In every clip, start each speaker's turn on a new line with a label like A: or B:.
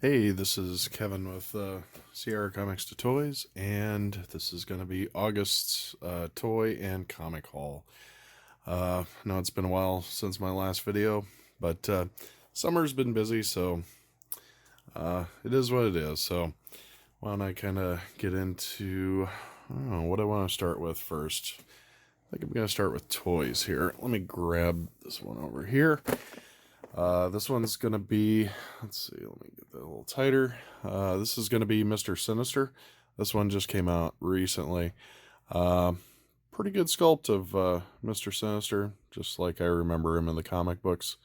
A: Hey, this is Kevin with Sierra Comics to Toys, and this is going to be August's toy and comic haul. Now it's been a while since my last video, but summer's been busy, so it is what it is. So why don't I kind of get into, I don't know, what I want to start with first. I think I'm going to start with toys here. Let me grab this one over here. This one's going to be, let's see, let me get that a little tighter. This is going to be Mr. Sinister. This one just came out recently. Pretty good sculpt of Mr. Sinister, just like I remember him in the comic books.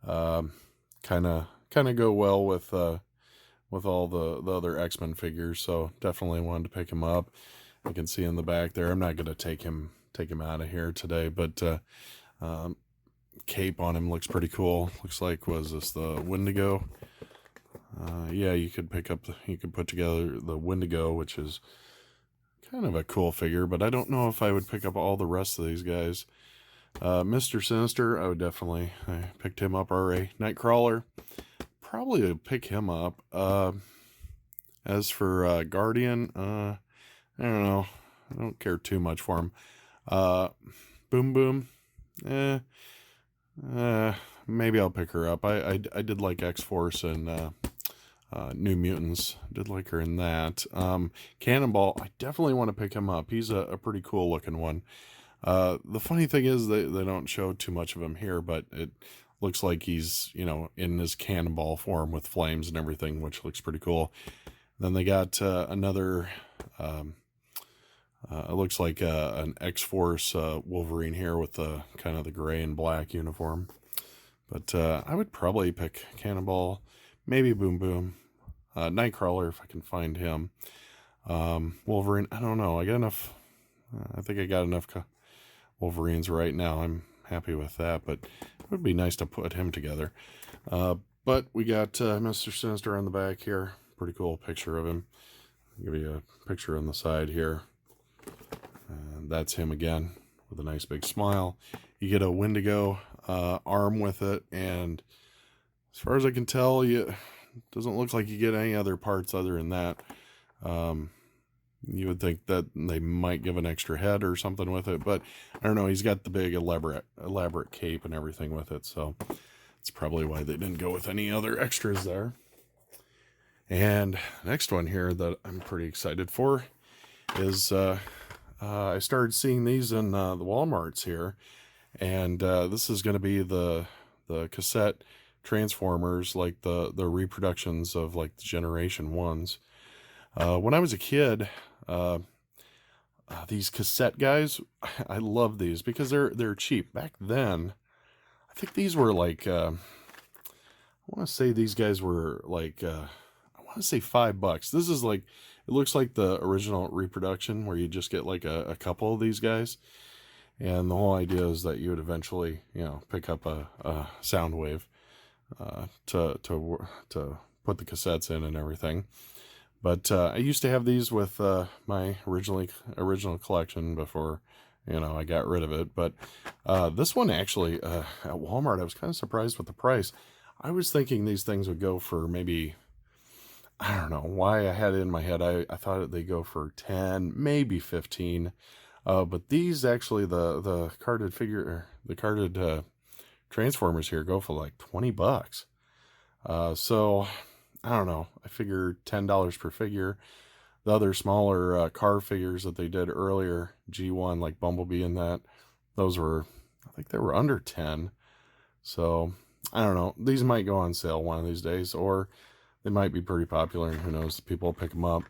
A: Kind of go well with all the other X-Men figures, so definitely wanted to pick him up. You can see in the back there. I'm not going to take him out of here today, but cape on him looks pretty cool. Looks like, was this the Wendigo? Yeah, you could put together the Wendigo, which is kind of a cool figure, but I don't know if I would pick up all the rest of these guys. Mr. Sinister, I picked him up already. Nightcrawler, probably would pick him up. As for Guardian, I don't know. I don't care too much for him. Boom Boom, maybe I'll pick her up. I did like X-Force and New Mutants. Did like her in that. Cannonball, I definitely want to pick him up. He's a pretty cool looking one. The funny thing is they don't show too much of him here, but it looks like he's, in his cannonball form with flames and everything, which looks pretty cool. Then they got another, it looks like an X-Force Wolverine here with the kind of the gray and black uniform. But I would probably pick Cannonball, maybe Boom Boom, Nightcrawler if I can find him. Wolverine, I don't know. I got enough. I think I got enough Wolverines right now. I'm happy with that, but it would be nice to put him together. But we got Mr. Sinister on the back here. Pretty cool picture of him. I'll give you a picture on the side here. And that's him again with a nice big smile. You get a Wendigo arm with it, and as far as I can tell, it doesn't look like you get any other parts other than that. You would think that they might give an extra head or something with it, but I don't know. He's got the big elaborate cape and everything with it, so that's probably why they didn't go with any other extras there. And next one here that I'm pretty excited for is I started seeing these in the Walmarts here, and this is going to be the cassette Transformers, like the reproductions of like the Generation 1s. When I was a kid, these cassette guys, I love these because they're cheap. Back then, I think these were like, I want to say these guys were like, I want to say $5. This is like, it looks like the original reproduction where you just get like a couple of these guys. And the whole idea is that you would eventually, pick up a sound wave to put the cassettes in and everything. But I used to have these with my original collection before, I got rid of it. But this one actually, at Walmart, I was kind of surprised with the price. I was thinking these things would go for maybe, I don't know why I had it in my head. I thought they'd go for 10, maybe 15. But these actually, the carded Transformers here go for like $20. So I don't know. I figured $10 per figure. The other smaller car figures that they did earlier, G1, like Bumblebee and that, those were, I think they were under 10. So I don't know. These might go on sale one of these days, or they might be pretty popular, and who knows, people will pick them up.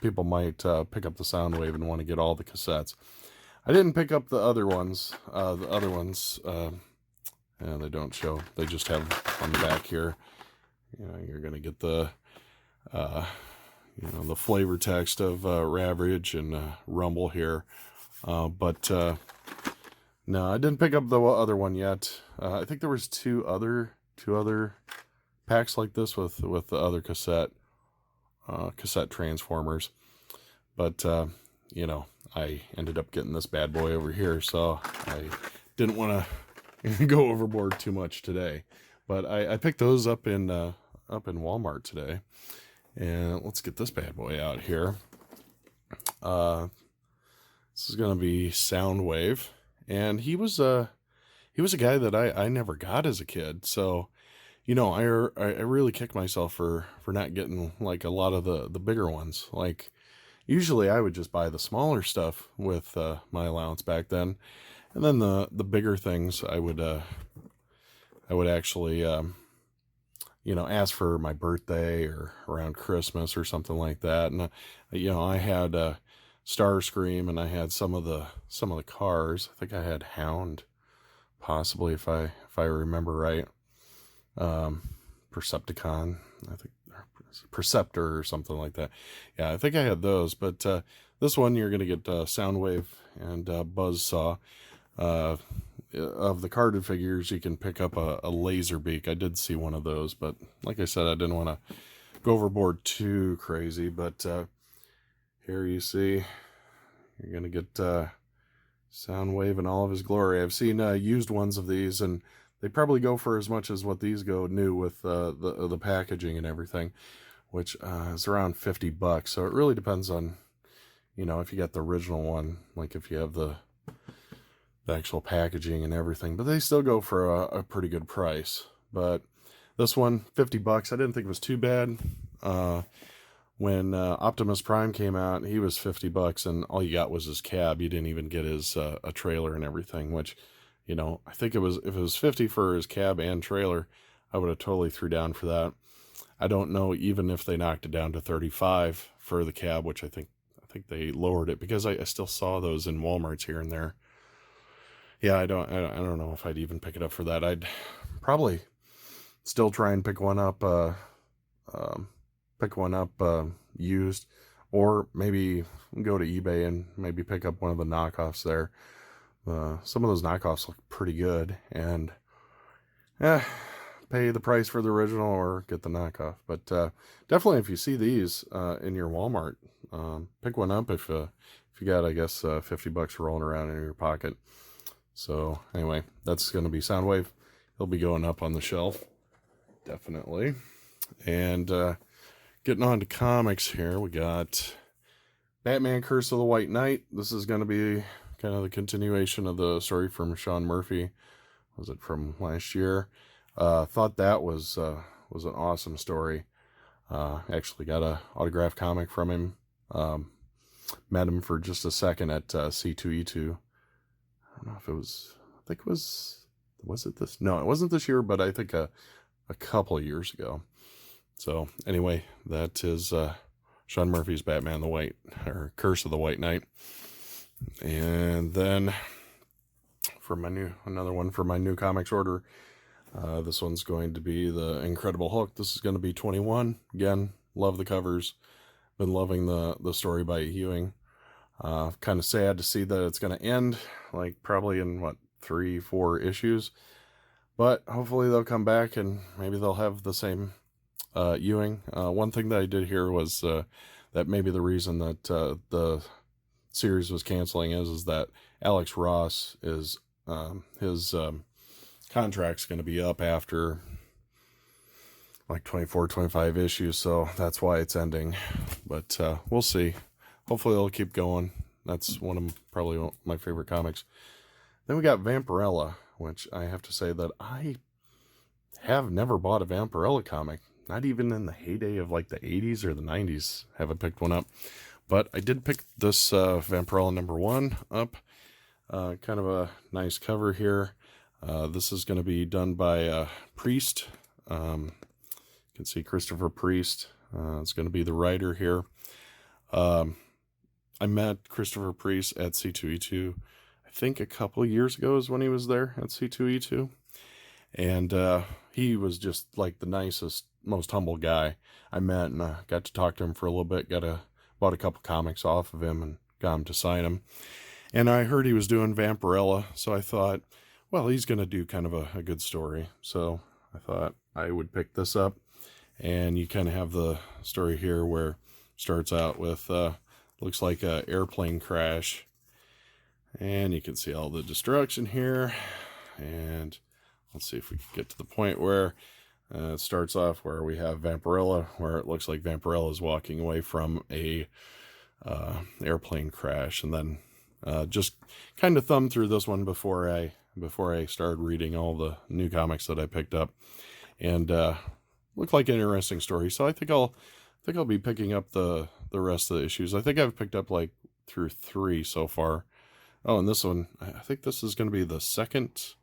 A: People might pick up the Soundwave and want to get all the cassettes. I didn't pick up the other ones. And they don't show. They just have on the back here. You're going to get the, the flavor text of Ravage and Rumble here. But no, I didn't pick up the other one yet. I think there was two other packs like this with the other cassette Transformers, but I ended up getting this bad boy over here, so I didn't want to go overboard too much today. But I picked those up in up in Walmart today. And let's get this bad boy out here. This is going to be Soundwave. And he was a guy that I never got as a kid. So, you know, I really kick myself for not getting like a lot of the bigger ones. Like, usually I would just buy the smaller stuff with my allowance back then. And then the bigger things I would actually, you know, ask for my birthday or around Christmas or something like that. And, you know, I had Starscream, and I had some of the cars. I think I had Hound, possibly, if I remember right. Percepticon, I think, Perceptor or something like that. Yeah, I think I had those. But this one, you're going to get Soundwave and Buzzsaw. Of the carded figures, you can pick up a Laserbeak. I did see one of those, but like I said, I didn't want to go overboard too crazy. But here you see, you're going to get Soundwave in all of his glory. I've seen used ones of these, and they probably go for as much as what these go new with the packaging and everything, which is around $50. So it really depends on, you know, if you got the original one, like if you have the actual packaging and everything, but they still go for a pretty good price. But this one, $50, I didn't think it was too bad. When Optimus Prime came out, he was $50, and all you got was his cab. You didn't even get his a trailer and everything, which, you know, I think if it was 50 for his cab and trailer, I would have totally threw down for that. I don't know even if they knocked it down to 35 for the cab, which I think they lowered it, because I still saw those in Walmarts here and there. Yeah, I don't know if I'd even pick it up for that. I'd probably still try and pick one up used, or maybe go to eBay and maybe pick up one of the knockoffs there. Some of those knockoffs look pretty good, and pay the price for the original or get the knockoff. But definitely, if you see these in your Walmart, pick one up if you got, I guess, $50 rolling around in your pocket. So anyway, that's going to be Soundwave. He'll be going up on the shelf, definitely. And getting on to comics here, we got Batman Curse of the White Knight. This is going to be kind of the continuation of the story from Sean Murphy. Was it from last year? Thought that was an awesome story. Actually got a autographed comic from him. Met him for just a second at C2E2. I don't know if it was, I think it was it this? No, it wasn't this year, but I think a couple of years ago. So anyway, that is Sean Murphy's Batman Curse of the White Knight. And then for another one for my new comics order, this one's going to be the Incredible Hulk. This is going to be 21. Again, love the covers. Been loving the story by Ewing. Kind of sad to see that it's going to end, like probably in 3-4 issues, but hopefully they'll come back and maybe they'll have the same Ewing. One thing that I did hear was that maybe the reason that the series was canceling is that Alex Ross is his contract's going to be up after like 24, 25 issues, so that's why it's ending. But we'll see. Hopefully it'll keep going. That's probably one of my favorite comics. Then we got Vampirella, which I have to say that I have never bought a Vampirella comic. Not even in the heyday of like the 80s or the 90s have I picked one up. But I did pick this Vampirella #1 up. Kind of a nice cover here. This is going to be done by Priest. You can see Christopher Priest. It's going to be the writer here. I met Christopher Priest at C2E2, I think a couple of years ago is when he was there at C2E2. And he was just like the nicest, most humble guy I met, and I got to talk to him for a little bit, bought a couple comics off of him and got him to sign them. And I heard he was doing Vampirella, so I thought, well, he's going to do kind of a good story. So I thought I would pick this up. And you kind of have the story here where it starts out with looks like an airplane crash, and you can see all the destruction here. And let's see if we can get to the point where It starts off where we have Vampirella, where it looks like Vampirella is walking away from a airplane crash, and then just kind of thumbed through this one before I started reading all the new comics that I picked up, and looked like an interesting story. So I think I'll be picking up the rest of the issues. I think I've picked up like through 3 so far. Oh, and this one, I think this is going to be the second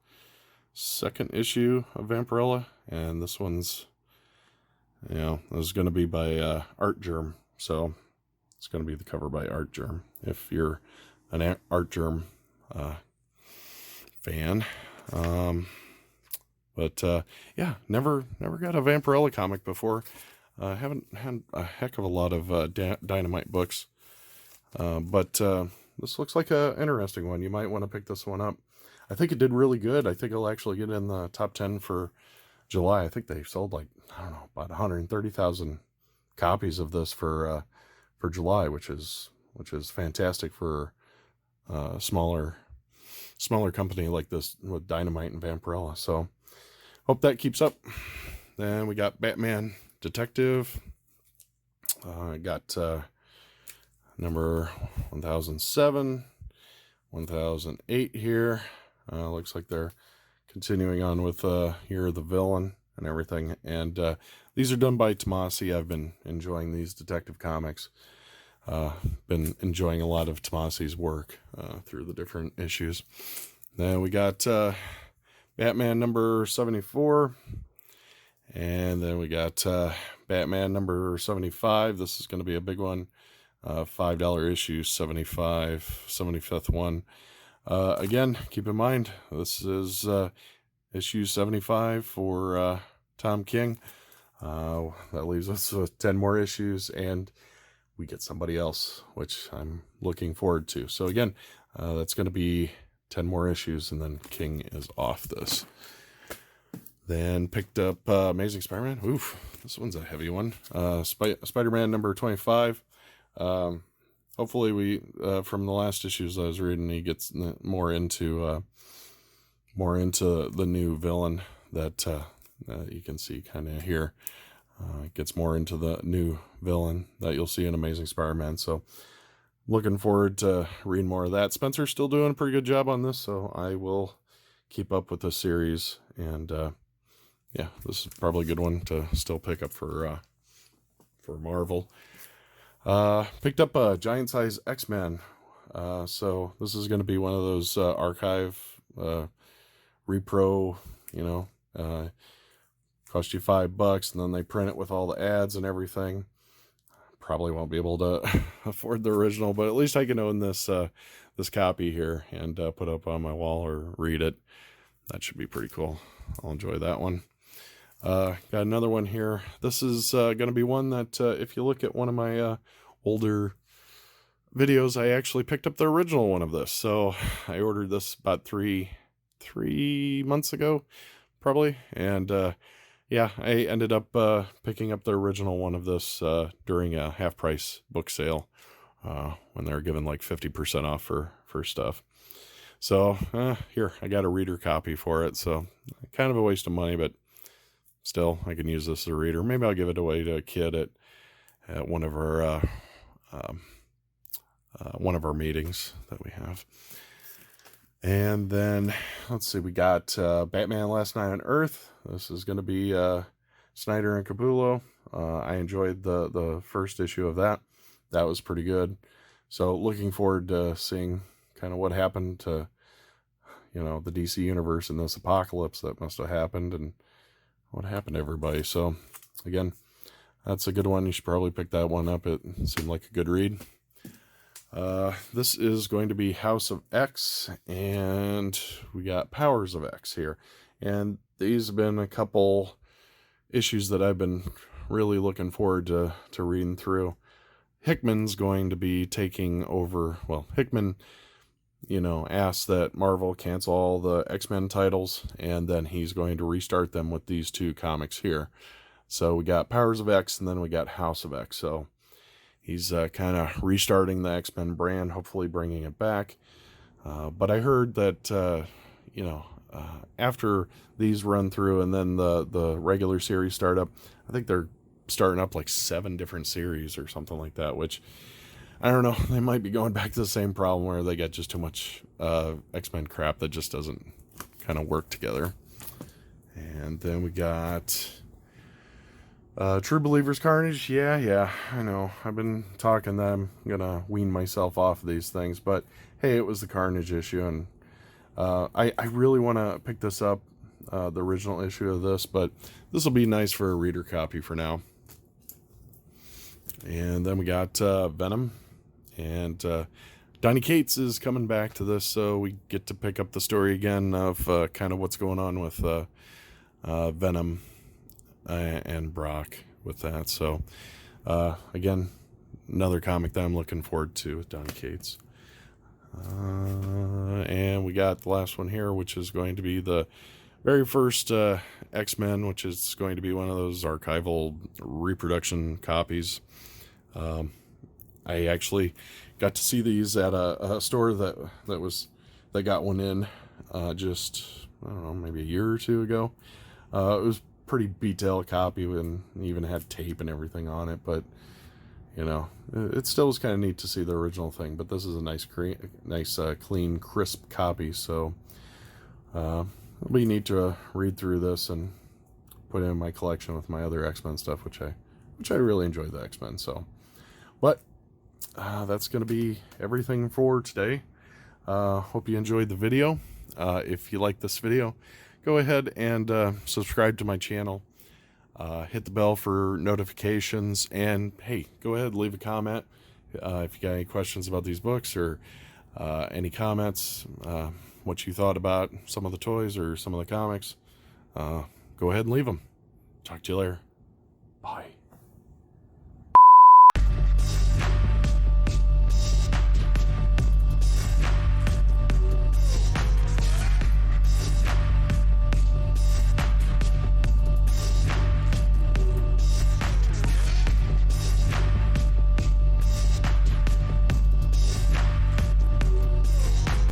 A: issue of Vampirella, and this one's, this is going to be by Art Germ, so it's going to be the cover by Art Germ, if you're an Art Germ fan. But yeah, never got a Vampirella comic before. Haven't had a heck of a lot of Dynamite books, but this looks like an interesting one. You might want to pick this one up. I think it did really good. I think it'll actually get in the top 10 for July. I think they sold like, I don't know, about 130,000 copies of this for July, which is fantastic for a smaller company like this with Dynamite and Vampirella. So hope that keeps up. Then we got Batman Detective. I got number 1007, 1008 here. Looks like they're continuing on with Year of the Villain and everything. And these are done by Tomasi. I've been enjoying these detective comics. Been enjoying a lot of Tomasi's work through the different issues. Then we got Batman number 74. And then we got Batman number 75. This is going to be a big one. $5 issue, 75th one. Again, keep in mind, this is issue 75 for Tom King. That leaves us with 10 more issues, and we get somebody else, which I'm looking forward to. So again, that's going to be 10 more issues, and then King is off this. Then picked up Amazing Spider-Man. Oof, this one's a heavy one. Spider-Man number 25. Hopefully we, from the last issues I was reading, he gets more into the new villain that you can see kind of here. Gets more into the new villain that you'll see in Amazing Spider-Man. So looking forward to reading more of that. Spencer's still doing a pretty good job on this, so I will keep up with the series. And yeah, this is probably a good one to still pick up for Marvel. Picked up a Giant Size X-Men. So this is going to be one of those archive repro, cost you $5, and then they print it with all the ads and everything. Probably won't be able to afford the original, but at least I can own this copy here and put up on my wall or read it. That should be pretty cool. I'll enjoy that one. Got another one here. This is going to be one that if you look at one of my older videos, I actually picked up the original one of this. So I ordered this about three months ago, probably. And yeah, I ended up picking up the original one of this during a half-price book sale when they were giving like 50% off for stuff. So here, I got a reader copy for it. So kind of a waste of money, but still, I can use this as a reader. Maybe I'll give it away to a kid at one of our meetings that we have. And then let's see, we got Batman Last Night on Earth. This is going to be Snyder and Capullo. I enjoyed the first issue of that. That was pretty good. So looking forward to seeing kind of what happened to the DC universe in this apocalypse that must have happened, and what happened to everybody. So again, that's a good one. You should probably pick that one up. It seemed like a good read. This is going to be House of X, and we got Powers of X here. And these have been a couple issues that I've been really looking forward to reading through. Hickman's going to be taking over. Well, Hickman, asked that Marvel cancel all the X-Men titles, and then he's going to restart them with these two comics here. So we got Powers of X, and then we got House of X. So he's kind of restarting the X-Men brand, hopefully bringing it back. But I heard that, after these run through and then the regular series start up, I think they're starting up like 7 different series or something like that, which I don't know. They might be going back to the same problem where they got just too much X-Men crap that just doesn't kind of work together. And then we got True Believers Carnage. Yeah, I know. I've been talking that I'm going to wean myself off of these things. But, hey, it was the Carnage issue. And I really want to pick this up, the original issue of this. But this will be nice for a reader copy for now. And then we got Venom. And Donny Cates is coming back to this. So we get to pick up the story again of kind of what's going on with Venom and Brock with that. So again, another comic that I'm looking forward to with Donny Cates. And we got the last one here, which is going to be the very first X-Men, which is going to be one of those archival reproduction copies. I actually got to see these at a store that got one in just, I don't know, maybe a year or two ago. It was pretty beat-out copy and even had tape and everything on it, but you know, it still was kind of neat to see the original thing. But this is a nice clean, crisp copy, so it'll be neat to read through this and put it in my collection with my other X-Men stuff, which I really enjoy the X-Men. So, but that's going to be everything for today. Hope you enjoyed the video. If you like this video, go ahead and subscribe to my channel. Hit the bell for notifications, and hey, go ahead and leave a comment if you got any questions about these books or any comments, what you thought about some of the toys or some of the comics. Go ahead and leave them. Talk to you later. Bye.